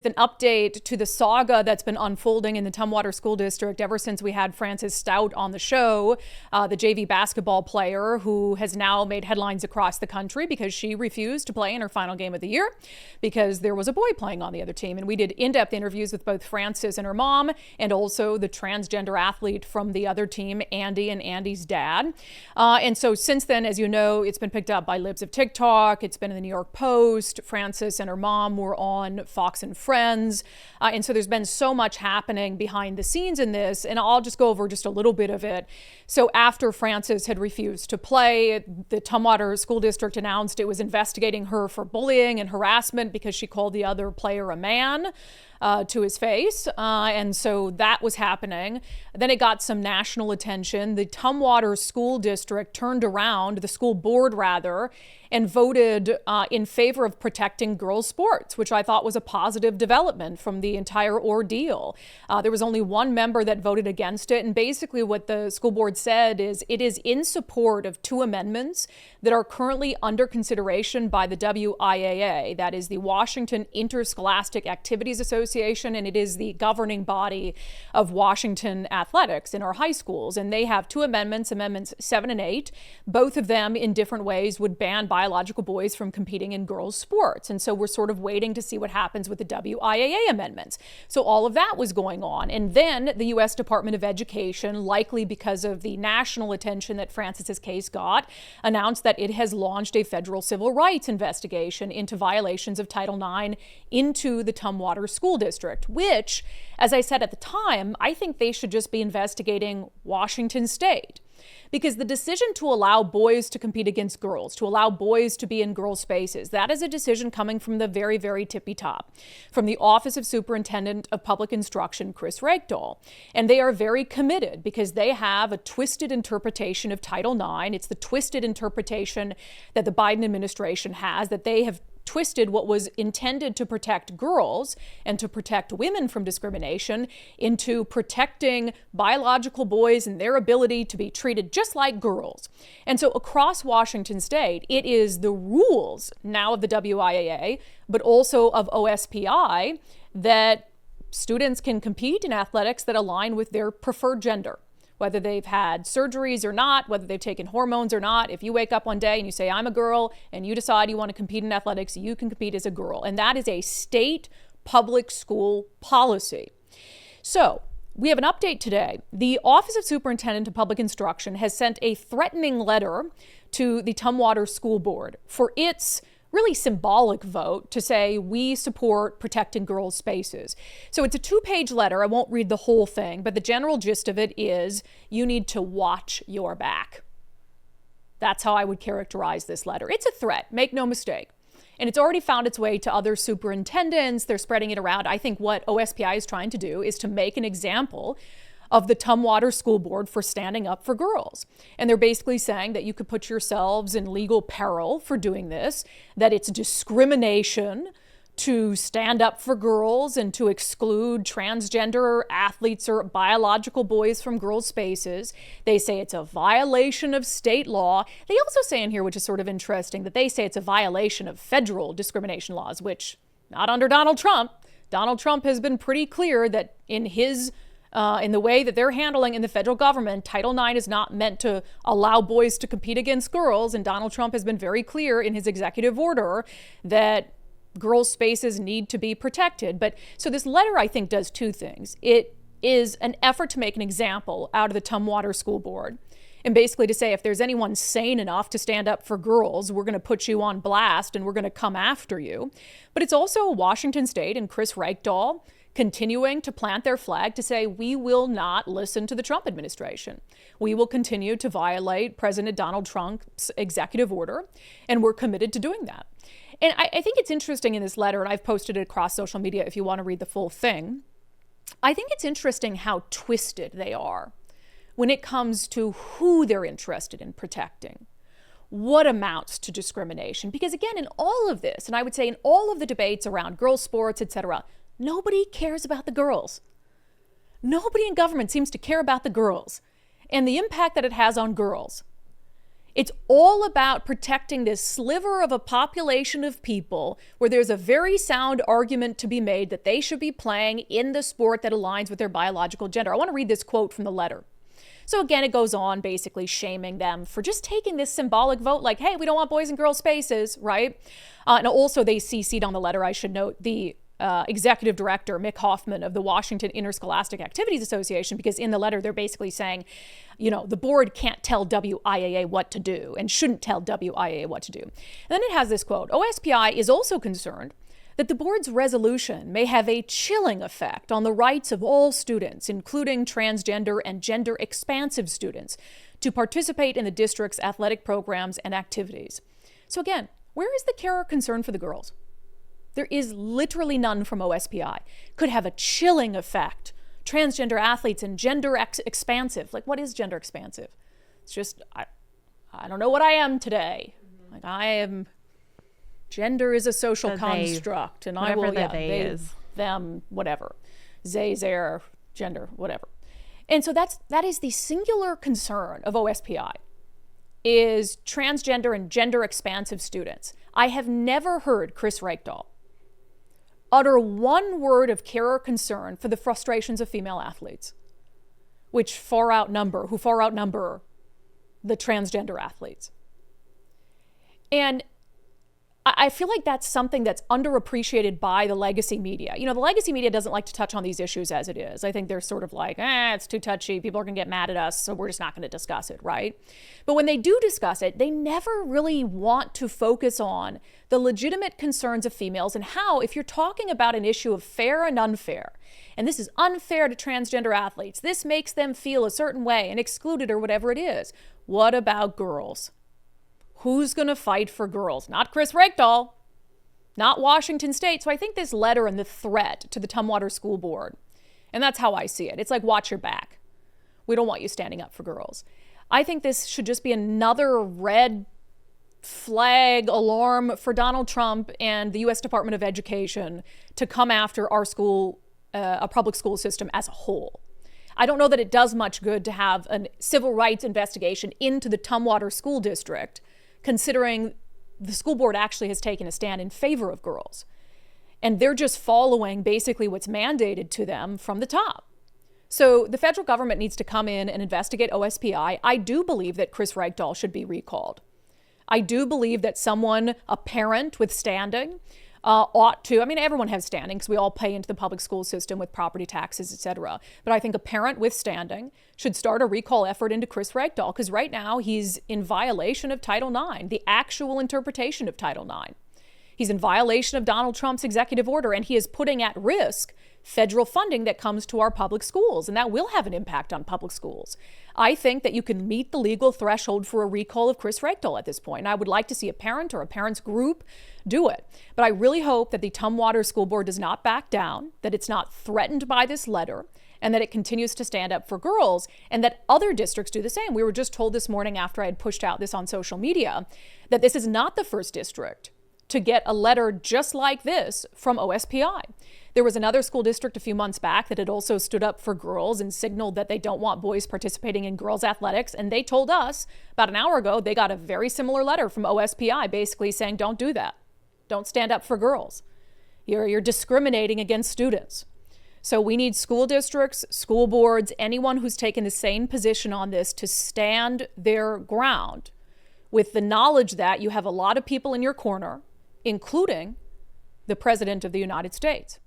An update to the saga that's been unfolding in the Tumwater School District ever since we had Frances Stout on the show, the JV basketball player who has now made headlines across the country because she refused to play in her final game of the year because there was a boy playing on the other team. And we did in-depth interviews with both Frances and her mom and also the transgender athlete from the other team, Andy, and Andy's dad. And so since then, as you know, it's been picked up by Libs of TikTok. It's been in the New York Post. Frances and her mom were on Fox and Friends. And so there's been so much happening behind the scenes in this, and I'll just go over just a little bit of it. So after Frances had refused to play, the Tumwater School District announced it was investigating her for bullying and harassment because she called the other player a man to his face. And so that was happening. Then it got some national attention. The Tumwater School District turned around, the school board rather, and voted in favor of protecting girls' sports, which I thought was a positive development from the entire ordeal. There was only one member that voted against it. And basically what the school board said is it is in support of two amendments that are currently under consideration by the WIAA, that is the Washington Interscholastic Activities Association, and it is the governing body of Washington athletics in our high schools. And they have two amendments, Amendments 7 and 8. Both of them in different ways would ban biological boys from competing in girls' sports. And so we're sort of waiting to see what happens with the WIAA amendments. So all of that was going on. And then the U.S. Department of Education, likely because of the national attention that Frances's case got, announced that it has launched a federal civil rights investigation into violations of Title IX into the Tumwater School District, which, as I said at the time, I think they should just be investigating Washington State. Because the decision to allow boys to compete against girls, to allow boys to be in girls' spaces, that is a decision coming from the very, very tippy top, from the Office of Superintendent of Public Instruction, Kruse. And they are very committed because they have a twisted interpretation of Title IX. It's the twisted interpretation that the Biden administration has, that they have twisted what was intended to protect girls and to protect women from discrimination into protecting biological boys and their ability to be treated just like girls. And so across Washington State, it is the rules now of the WIAA, but also of OSPI, that students can compete in athletics that align with their preferred gender. Whether they've had surgeries or not, whether they've taken hormones or not. If you wake up one day and you say, I'm a girl, and you decide you want to compete in athletics, you can compete as a girl. And that is a state public school policy. So we have an update today. The Office of Superintendent of Public Instruction has sent a threatening letter to the Tumwater School Board for its really symbolic vote to say we support protecting girls' spaces. So it's a 2-page letter. I won't read the whole thing, but the general gist of it is you need to watch your back. That's how I would characterize this letter. It's a threat, make no mistake. And it's already found its way to other superintendents. They're spreading it around. I think what OSPI is trying to do is to make an example of the Tumwater School Board for standing up for girls. And they're basically saying that you could put yourselves in legal peril for doing this, that it's discrimination to stand up for girls and to exclude transgender athletes or biological boys from girls' spaces. They say it's a violation of state law. They also say in here, which is sort of interesting, that they say it's a violation of federal discrimination laws, which not under Donald Trump. Donald Trump has been pretty clear that in the way that they're handling in the federal government, Title IX is not meant to allow boys to compete against girls. And Donald Trump has been very clear in his executive order that girls' spaces need to be protected. But so this letter, I think, does two things. It is an effort to make an example out of the Tumwater School Board. And basically to say, if there's anyone sane enough to stand up for girls, we're going to put you on blast and we're going to come after you. But it's also Washington State and Kruse continuing to plant their flag to say, we will not listen to the Trump administration. We will continue to violate President Donald Trump's executive order, and we're committed to doing that. And I think it's interesting in this letter, and I've posted it across social media if you want to read the full thing. I think it's interesting how twisted they are when it comes to who they're interested in protecting, what amounts to discrimination. Because again, in all of this, and I would say in all of the debates around girls' sports, etc., nobody cares about the girls. Nobody in government seems to care about the girls and the impact that it has on girls. It's all about protecting this sliver of a population of people where there's a very sound argument to be made that they should be playing in the sport that aligns with their biological gender. I want to read this quote from the letter. So again, it goes on basically shaming them for just taking this symbolic vote like, hey, we don't want boys and girls spaces, right? And also they CC'd on the letter, I should note, the executive director, Mick Hoffman of the Washington Interscholastic Activities Association, because in the letter they're basically saying, the board can't tell WIAA what to do and shouldn't tell WIAA what to do. And then it has this quote, OSPI is also concerned that the board's resolution may have a chilling effect on the rights of all students, including transgender and gender expansive students, to participate in the district's athletic programs and activities. So again, where is the care or concern for the girls? There is literally none from OSPI. Could have a chilling effect. Transgender athletes and gender expansive. Like, what is gender expansive? It's just, I don't know what I am today. Like, I am, gender is a social construct. And I will, they is. Them, whatever. They, their, gender, whatever. And so that is the singular concern of OSPI, is transgender and gender expansive students. I have never heard Chris Reykdal utter one word of care or concern for the frustrations of female athletes, who far outnumber the transgender athletes. And I feel like that's something that's underappreciated by the legacy media. The legacy media doesn't like to touch on these issues as it is. I think they're sort of like, it's too touchy. People are going to get mad at us, so we're just not going to discuss it, right? But when they do discuss it, they never really want to focus on the legitimate concerns of females and how, if you're talking about an issue of fair and unfair, and this is unfair to transgender athletes, this makes them feel a certain way and excluded or whatever it is. What about girls? Who's going to fight for girls? Not Chris Reykdal, not Washington State. So I think this letter and the threat to the Tumwater School Board, and that's how I see it. It's like, watch your back. We don't want you standing up for girls. I think this should just be another red flag alarm for Donald Trump and the U.S. Department of Education to come after our school, a public school system as a whole. I don't know that it does much good to have a civil rights investigation into the Tumwater School District, considering the school board actually has taken a stand in favor of girls. And they're just following basically what's mandated to them from the top. So the federal government needs to come in and investigate OSPI. I do believe that Chris Reykdal should be recalled. I do believe that someone, a parent with standing, ought to, everyone has standing because we all pay into the public school system with property taxes, etc. But I think a parent with standing should start a recall effort into Chris Reykdal, because right now he's in violation of Title IX, the actual interpretation of Title IX. He's in violation of Donald Trump's executive order, and he is putting at risk federal funding that comes to our public schools, and that will have an impact on public schools. I think that you can meet the legal threshold for a recall of Chris Reykdal at this point, and I would like to see a parent or a parent's group do it. But I really hope that the Tumwater School Board does not back down, that it's not threatened by this letter, and that it continues to stand up for girls, and that other districts do the same. We were just told this morning, after I had pushed out this on social media, that this is not the first district to get a letter just like this from OSPI. There was another school district a few months back that had also stood up for girls and signaled that they don't want boys participating in girls' athletics. And they told us about an hour ago they got a very similar letter from OSPI basically saying, don't do that. Don't stand up for girls. You're discriminating against students. So we need school districts, school boards, anyone who's taken the same position on this to stand their ground with the knowledge that you have a lot of people in your corner, including the President of the United States.